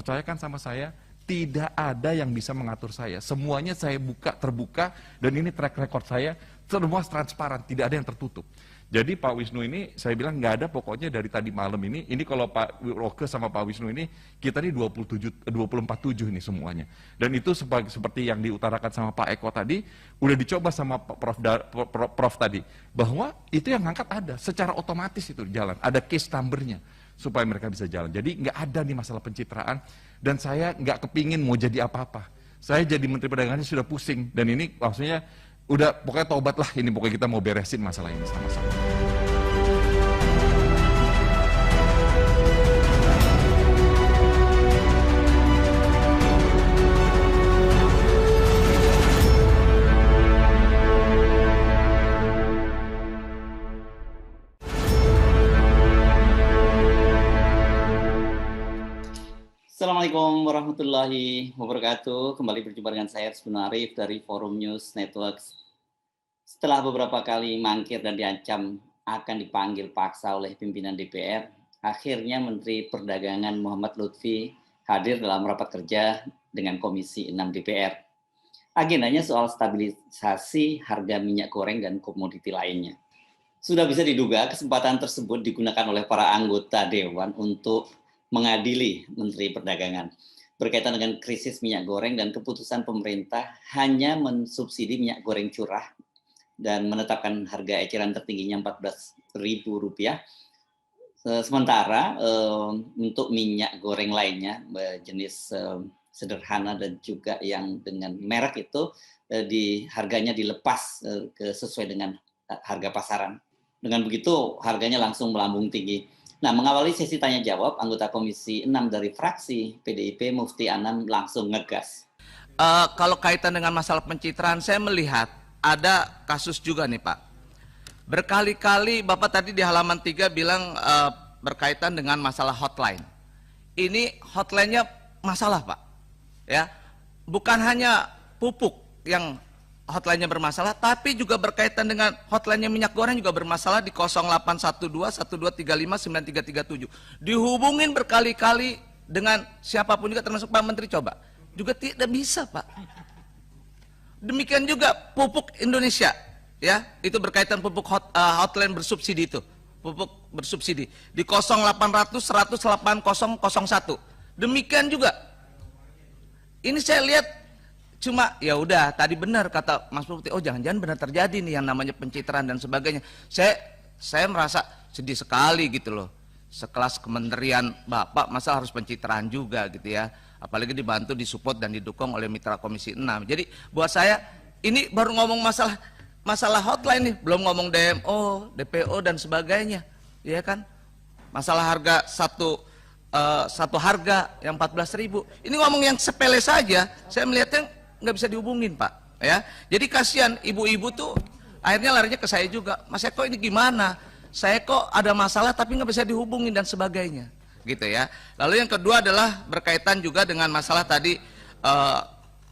percayakan sama saya, tidak ada yang bisa mengatur saya. Semuanya saya terbuka, dan ini track record saya, semua transparan, tidak ada yang tertutup. Jadi Pak Wisnu ini, saya bilang nggak ada pokoknya dari tadi malam ini kalau Pak Roke sama Pak Wisnu ini, kita ini 24/7 ini semuanya. Dan itu seperti yang diutarakan sama Pak Eko tadi, udah dicoba sama Prof tadi, bahwa itu yang ngangkat ada, secara otomatis itu jalan, ada case numbernya, supaya mereka bisa jalan. Jadi nggak ada nih masalah pencitraan, dan saya nggak kepingin mau jadi apa-apa. Saya jadi Menteri Perdagangan sudah pusing, dan ini maksudnya udah pokoknya tobat lah ini, pokoknya kita mau beresin masalah ini sama-sama. Assalamualaikum warahmatullahi wabarakatuh. Kembali berjumpa dengan saya Rizwan Arif dari Forum News Network. Setelah beberapa kali mangkir dan diancam akan dipanggil paksa oleh pimpinan DPR, akhirnya Menteri Perdagangan Muhammad Lutfi hadir dalam rapat kerja dengan Komisi 6 DPR. Agendanya soal stabilisasi harga minyak goreng dan komoditi lainnya. Sudah bisa diduga kesempatan tersebut digunakan oleh para anggota Dewan untuk mengadili Menteri Perdagangan berkaitan dengan krisis minyak goreng dan keputusan pemerintah hanya mensubsidi minyak goreng curah dan menetapkan harga eceran tertingginya Rp14.000. Sementara untuk minyak goreng lainnya jenis sederhana dan juga yang dengan merek itu harganya dilepas sesuai dengan harga pasaran. Dengan begitu harganya langsung melambung tinggi. Nah, mengawali sesi tanya jawab, anggota Komisi 6 dari fraksi PDIP Mufti Anam langsung ngegas. Kalau kaitan dengan masalah pencitraan, saya melihat ada kasus juga nih Pak. Berkali-kali Bapak tadi di halaman 3 bilang berkaitan dengan masalah hotline. Ini hotline-nya masalah Pak. Ya, bukan hanya pupuk yang hotline-nya bermasalah, tapi juga berkaitan dengan hotline-nya minyak goreng juga bermasalah di 0812 1235 9337. Dihubungin berkali-kali dengan siapapun juga termasuk Pak Menteri, coba. Juga tidak bisa, Pak. Demikian juga pupuk Indonesia, ya, itu berkaitan pupuk hotline bersubsidi itu. Pupuk bersubsidi di 0800 100 8001. Demikian juga. Ini saya lihat cuma ya udah tadi benar kata Mas Mufti, oh jangan-jangan benar terjadi nih yang namanya pencitraan dan sebagainya. Saya merasa sedih sekali gitu loh. Sekelas kementerian Bapak masa harus pencitraan juga gitu ya. Apalagi dibantu, disupport dan didukung oleh mitra Komisi 6. Jadi buat saya ini baru ngomong masalah hotline nih, belum ngomong DMO, DPO dan sebagainya. Ya kan? Masalah harga satu harga yang 14.000. Ini ngomong yang sepele saja, saya melihatnya nggak bisa dihubungin Pak, ya. Jadi kasihan ibu-ibu tuh akhirnya larinya ke saya juga, Mas Eko ini gimana? Saya kok ada masalah tapi nggak bisa dihubungin dan sebagainya, gitu ya. Lalu yang kedua adalah berkaitan juga dengan masalah tadi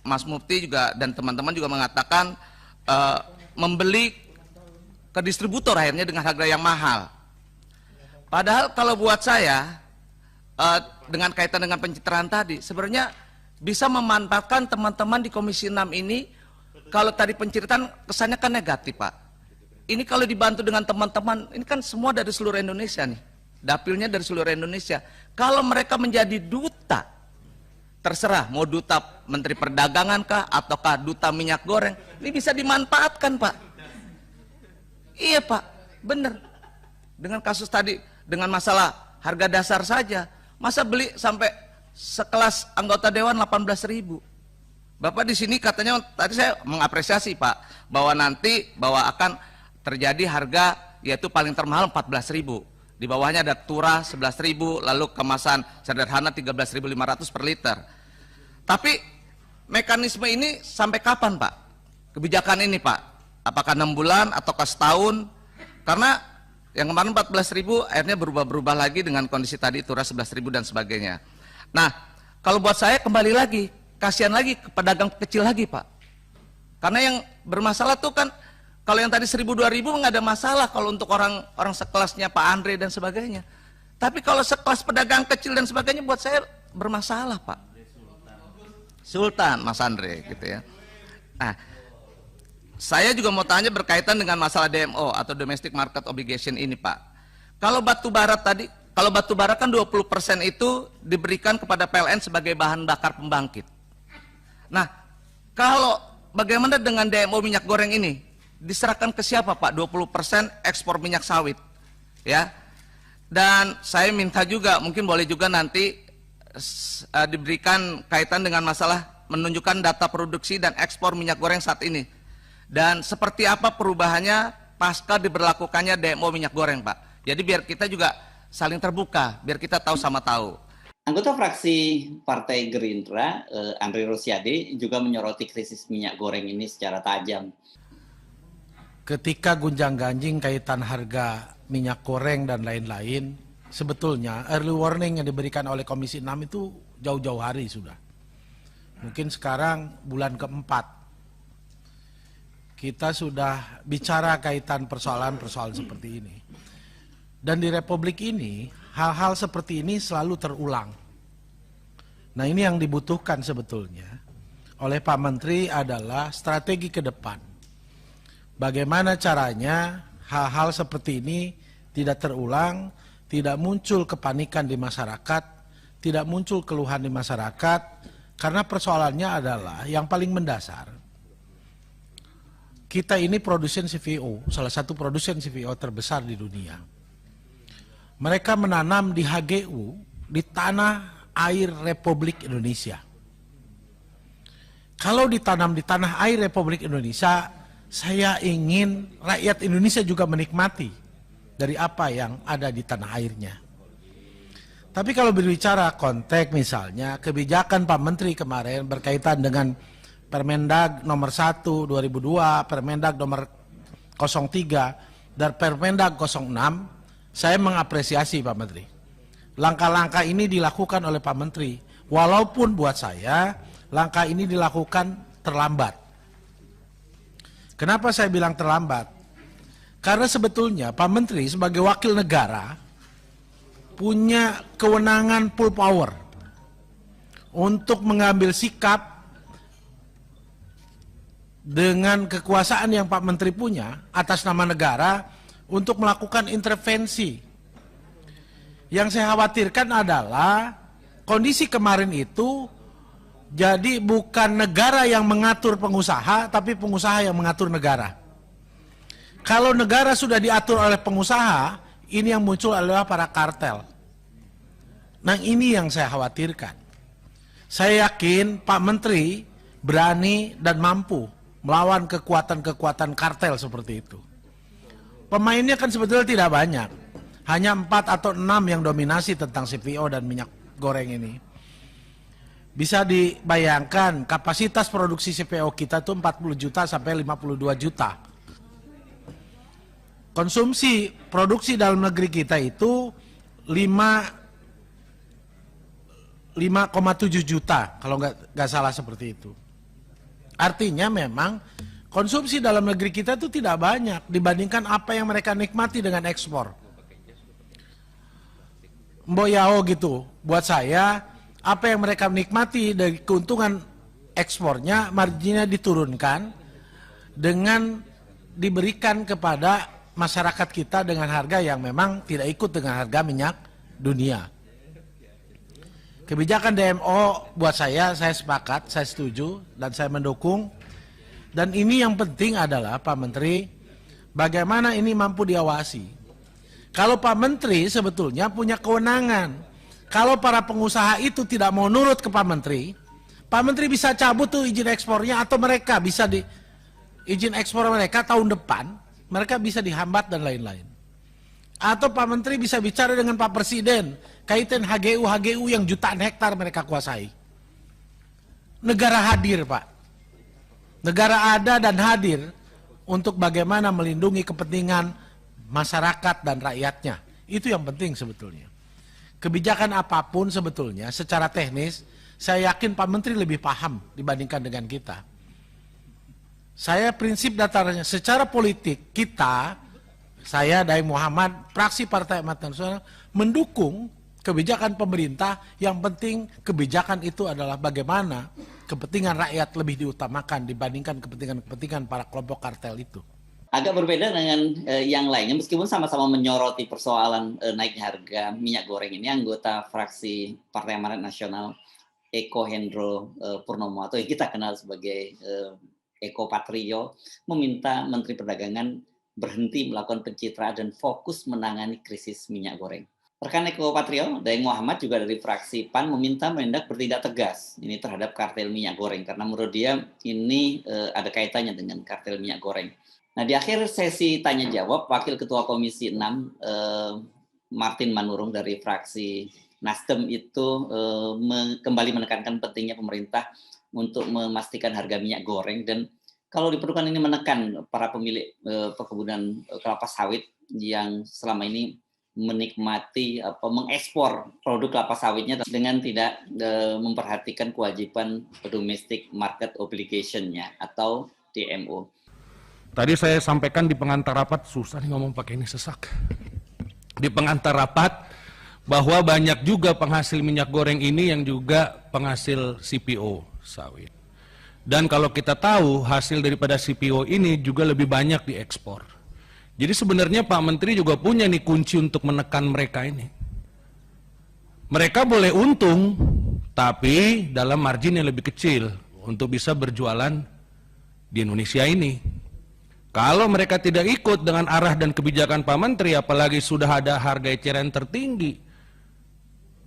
Mas Mufti juga dan teman-teman juga mengatakan membeli ke distributor akhirnya dengan harga yang mahal. Padahal kalau buat saya dengan kaitan dengan pencitraan tadi, sebenarnya bisa memanfaatkan teman-teman di Komisi 6 ini. Kalau tadi pencitraan kesannya kan negatif Pak. Ini kalau dibantu dengan teman-teman, ini kan semua dari seluruh Indonesia nih, dapilnya dari seluruh Indonesia. Kalau mereka menjadi duta, terserah mau duta Menteri Perdagangan kah, ataukah duta minyak goreng, ini bisa dimanfaatkan Pak. Iya Pak, bener. Dengan kasus tadi, dengan masalah harga dasar saja, masa beli sampai sekelas anggota dewan 18.000. Bapak di sini katanya tadi saya mengapresiasi Pak bahwa nanti akan terjadi harga yaitu paling termahal 14.000. Di bawahnya ada turah 11.000, lalu kemasan sederhana 13.500 per liter. Tapi mekanisme ini sampai kapan Pak? Kebijakan ini Pak? Apakah 6 bulan ataukah setahun? Karena yang kemarin 14.000 akhirnya berubah-berubah lagi dengan kondisi tadi turah 11.000 dan sebagainya. Nah, kalau buat saya kembali lagi, kasihan lagi ke pedagang kecil lagi Pak. Karena yang bermasalah tuh kan, kalau yang tadi 1.000-2.000 nggak ada masalah kalau untuk orang sekelasnya Pak Andre dan sebagainya. Tapi kalau sekelas pedagang kecil dan sebagainya buat saya bermasalah, Pak. Sultan, Mas Andre, gitu ya. Nah, saya juga mau tanya berkaitan dengan masalah DMO atau Domestic Market Obligation ini, Pak. Kalau batu bara tadi, kalau batu bara kan 20% itu diberikan kepada PLN sebagai bahan bakar pembangkit. Nah, kalau bagaimana dengan DMO minyak goreng ini? Diserahkan ke siapa, Pak? 20% ekspor minyak sawit. Ya. Dan saya minta juga, mungkin boleh juga nanti diberikan kaitan dengan masalah menunjukkan data produksi dan ekspor minyak goreng saat ini. Dan seperti apa perubahannya pasca diberlakukannya DMO minyak goreng, Pak. Jadi biar kita juga saling terbuka, biar kita tahu sama tahu. Anggota fraksi Partai Gerindra, Andri Rosiade, juga menyoroti krisis minyak goreng ini secara tajam. Ketika gunjang-ganjing kaitan harga minyak goreng dan lain-lain, sebetulnya early warning yang diberikan oleh Komisi 6 itu jauh-jauh hari sudah. Mungkin sekarang bulan keempat, kita sudah bicara kaitan persoalan-persoalan seperti ini. Dan di Republik ini, hal-hal seperti ini selalu terulang. Nah, ini yang dibutuhkan sebetulnya oleh Pak Menteri adalah strategi ke depan. Bagaimana caranya hal-hal seperti ini tidak terulang, tidak muncul kepanikan di masyarakat, tidak muncul keluhan di masyarakat, karena persoalannya adalah yang paling mendasar. Kita ini produsen CPO, salah satu produsen CPO terbesar di dunia. Mereka menanam di HGU, di tanah air Republik Indonesia. Kalau ditanam di tanah air Republik Indonesia, saya ingin rakyat Indonesia juga menikmati dari apa yang ada di tanah airnya. Tapi kalau berbicara konteks misalnya, kebijakan Pak Menteri kemarin berkaitan dengan Permendag nomor 1 2002, Permendag nomor 03, dan Permendag 06, saya mengapresiasi Pak Menteri. Langkah-langkah ini dilakukan oleh Pak Menteri. Walaupun buat saya, langkah ini dilakukan terlambat. Kenapa saya bilang terlambat? Karena sebetulnya Pak Menteri sebagai wakil negara punya kewenangan full power untuk mengambil sikap dengan kekuasaan yang Pak Menteri punya atas nama negara untuk melakukan intervensi. Yang saya khawatirkan adalah kondisi kemarin itu jadi bukan negara yang mengatur pengusaha, tapi pengusaha yang mengatur negara. Kalau negara sudah diatur oleh pengusaha, ini yang muncul adalah para kartel. Nah, ini yang saya khawatirkan. Saya yakin Pak Menteri berani dan mampu melawan kekuatan-kekuatan kartel seperti itu. Pemainnya kan sebetulnya tidak banyak. Hanya 4 atau 6 yang dominasi tentang CPO dan minyak goreng ini. Bisa dibayangkan kapasitas produksi CPO kita itu 40 juta sampai 52 juta. Konsumsi produksi dalam negeri kita itu 5,7 juta kalau nggak salah seperti itu. Artinya memang konsumsi dalam negeri kita itu tidak banyak dibandingkan apa yang mereka nikmati dengan ekspor. Mboyao gitu, buat saya apa yang mereka nikmati dari keuntungan ekspornya, marginnya diturunkan dengan diberikan kepada masyarakat kita dengan harga yang memang tidak ikut dengan harga minyak dunia. Kebijakan DMO buat saya sepakat, saya setuju dan saya mendukung. Dan ini yang penting adalah Pak Menteri, bagaimana ini mampu diawasi. Kalau Pak Menteri sebetulnya punya kewenangan. Kalau para pengusaha itu tidak mau nurut ke Pak Menteri bisa cabut tuh izin ekspornya atau mereka bisa izin ekspor mereka tahun depan, mereka bisa dihambat dan lain-lain. Atau Pak Menteri bisa bicara dengan Pak Presiden, kaitan HGU yang jutaan hektar mereka kuasai. Negara hadir Pak. Negara ada dan hadir untuk bagaimana melindungi kepentingan masyarakat dan rakyatnya. Itu yang penting sebetulnya. Kebijakan apapun sebetulnya secara teknis, saya yakin Pak Menteri lebih paham dibandingkan dengan kita. Saya prinsip datarnya, secara politik kita, saya Daeng Muhammad, fraksi Partai Amanat Nasional, mendukung kebijakan pemerintah, yang penting kebijakan itu adalah bagaimana kepentingan rakyat lebih diutamakan dibandingkan kepentingan para kelompok kartel itu. Agak berbeda dengan yang lainnya, meskipun sama-sama menyoroti persoalan naiknya harga minyak goreng ini, anggota fraksi Partai Amanat Nasional Eko Hendro Purnomo atau yang kita kenal sebagai Eko Patrio meminta Menteri Perdagangan berhenti melakukan pencitraan dan fokus menangani krisis minyak goreng. Rekan Eko Patrio, Daeng Muhammad juga dari fraksi PAN meminta Mendak bertindak tegas ini terhadap kartel minyak goreng karena menurut dia ini ada kaitannya dengan kartel minyak goreng. Nah, di akhir sesi tanya jawab, Wakil Ketua Komisi 6 Martin Manurung dari fraksi Nasdem itu kembali menekankan pentingnya pemerintah untuk memastikan harga minyak goreng dan kalau diperlukan ini menekan para pemilik perkebunan kelapa sawit yang selama ini menikmati mengekspor produk kelapa sawitnya dengan tidak memperhatikan kewajiban domestic market obligation-nya atau DMO. Tadi saya sampaikan di pengantar rapat, susah nih ngomong pakai ini sesak. Di pengantar rapat bahwa banyak juga penghasil minyak goreng ini yang juga penghasil CPO sawit. Dan kalau kita tahu hasil daripada CPO ini juga lebih banyak diekspor. Jadi sebenarnya Pak Menteri juga punya nih kunci untuk menekan mereka ini. Mereka boleh untung, tapi dalam margin yang lebih kecil untuk bisa berjualan di Indonesia ini. Kalau mereka tidak ikut dengan arah dan kebijakan Pak Menteri, apalagi sudah ada harga eceran tertinggi,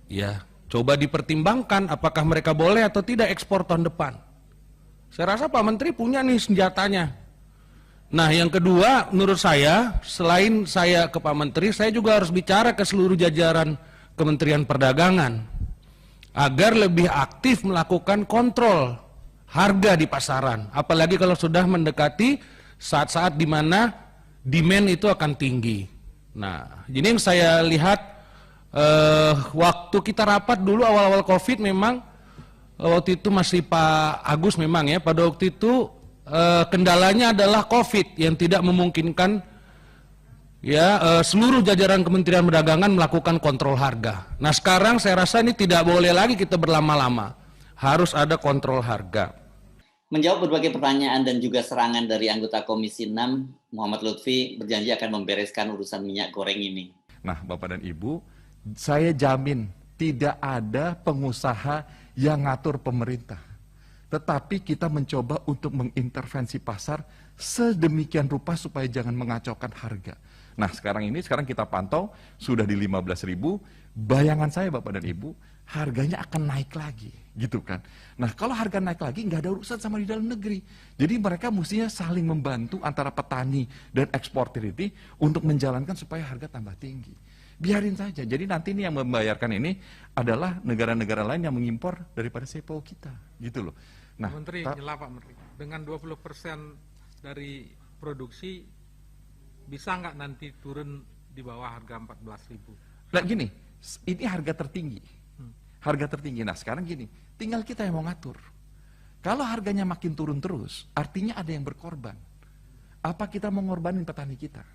ya coba dipertimbangkan apakah mereka boleh atau tidak ekspor tahun depan. Saya rasa Pak Menteri punya nih senjatanya. Nah yang kedua, menurut saya, selain saya ke Pak Menteri, saya juga harus bicara ke seluruh jajaran Kementerian Perdagangan, agar lebih aktif melakukan kontrol harga di pasaran, apalagi kalau sudah mendekati saat-saat di mana demand itu akan tinggi. Nah, ini yang saya lihat waktu kita rapat dulu awal-awal COVID memang waktu itu masih Pak Agus memang ya, pada waktu itu kendalanya adalah COVID yang tidak memungkinkan ya seluruh jajaran Kementerian Perdagangan melakukan kontrol harga. Nah, sekarang saya rasa ini tidak boleh lagi kita berlama-lama. Harus ada kontrol harga. Menjawab berbagai pertanyaan dan juga serangan dari anggota Komisi 6, Muhammad Lutfi berjanji akan membereskan urusan minyak goreng ini. Nah, Bapak dan Ibu, saya jamin tidak ada pengusaha yang ngatur pemerintah. Tetapi kita mencoba untuk mengintervensi pasar sedemikian rupa supaya jangan mengacaukan harga. Nah, sekarang kita pantau sudah di 15.000. Bayangan saya Bapak dan Ibu, harganya akan naik lagi, gitu kan. Nah, kalau harga naik lagi nggak ada urusan sama di dalam negeri. Jadi mereka mestinya saling membantu antara petani dan eksportir ini untuk menjalankan supaya harga tambah tinggi. Biarin saja. Jadi nanti ini yang membayarkan ini adalah negara-negara lain yang mengimpor daripada CPO kita, gitu loh. Nah, Menteri, nyela Pak Menteri, dengan 20% dari produksi bisa nggak nanti turun di bawah harga 14.000? Nah gini, ini harga tertinggi. Harga tertinggi. Nah sekarang gini, tinggal kita yang mau ngatur. Kalau harganya makin turun terus, artinya ada yang berkorban. Apa kita mau ngorbanin petani kita?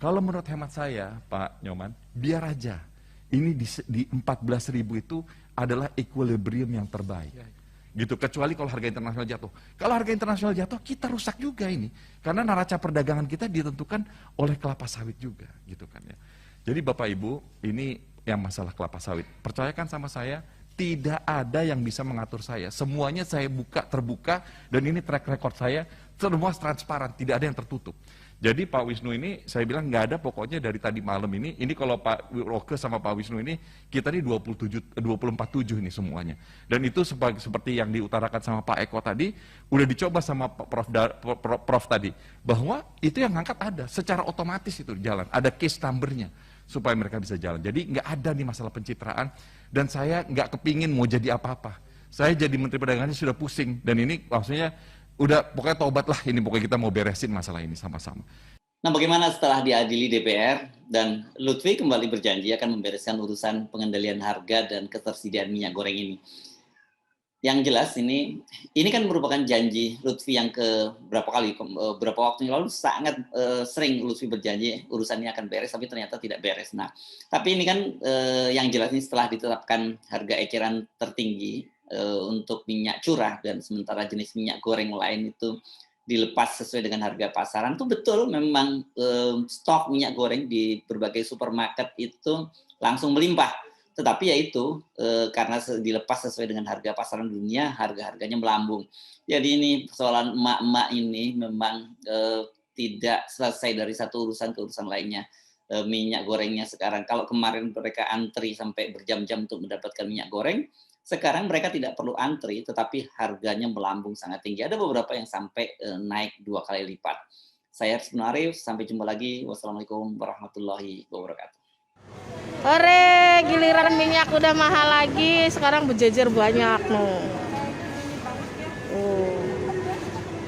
Kalau menurut hemat saya, Pak Nyoman, biar aja. Ini di 14.000 itu adalah equilibrium yang terbaik. Gitu, kecuali kalau harga internasional jatuh. Kalau harga internasional jatuh, kita rusak juga ini. Karena neraca perdagangan kita ditentukan oleh kelapa sawit juga, gitu kan ya. Jadi Bapak Ibu, ini yang masalah kelapa sawit. Percayakan sama saya, tidak ada yang bisa mengatur saya. Semuanya saya terbuka, dan ini track record saya, semua transparan, tidak ada yang tertutup. Jadi Pak Wisnu ini, saya bilang nggak ada pokoknya dari tadi malam ini kalau Pak Roke sama Pak Wisnu ini, kita ini 24/7 ini semuanya. Dan itu seperti yang diutarakan sama Pak Eko tadi, udah dicoba sama Prof tadi, bahwa itu yang ngangkat ada, secara otomatis itu jalan, ada case number-nya, supaya mereka bisa jalan. Jadi nggak ada nih masalah pencitraan, dan saya nggak kepingin mau jadi apa-apa. Saya jadi Menteri Perdagangan sudah pusing, dan ini maksudnya udah pokoknya tobat lah ini, pokoknya kita mau beresin masalah ini sama-sama. Nah, bagaimana setelah diadili DPR dan Lutfi kembali berjanji akan membereskan urusan pengendalian harga dan ketersediaan minyak goreng ini? yang jelas ini kan merupakan janji Lutfi yang ke berapa kali, beberapa waktu yang lalu sangat sering Lutfi berjanji urusannya akan beres, tapi ternyata tidak beres. Nah, tapi ini kan yang jelas ini setelah ditetapkan harga eceran tertinggi untuk minyak curah dan sementara jenis minyak goreng lain itu dilepas sesuai dengan harga pasaran, itu betul memang stok minyak goreng di berbagai supermarket itu langsung melimpah. Tetapi yaitu karena dilepas sesuai dengan harga pasaran dunia, harga-harganya melambung. Jadi ini persoalan emak-emak ini memang tidak selesai dari satu urusan ke urusan lainnya. Minyak gorengnya sekarang, kalau kemarin mereka antri sampai berjam-jam untuk mendapatkan minyak goreng, sekarang mereka tidak perlu antri, tetapi harganya melambung sangat tinggi. Ada beberapa yang sampai naik 2 kali lipat. Saya Arsbun Arif, sampai jumpa lagi. Wassalamualaikum warahmatullahi wabarakatuh. Ore, giliran minyak udah mahal lagi, sekarang berjejer banyak no.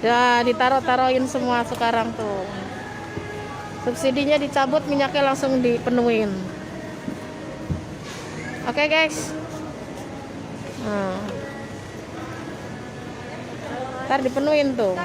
Ya ditaruh-taruhin semua sekarang tuh. Subsidinya dicabut, minyaknya langsung dipenuhin. Oke, guys. Ntar dipenuhin tuh.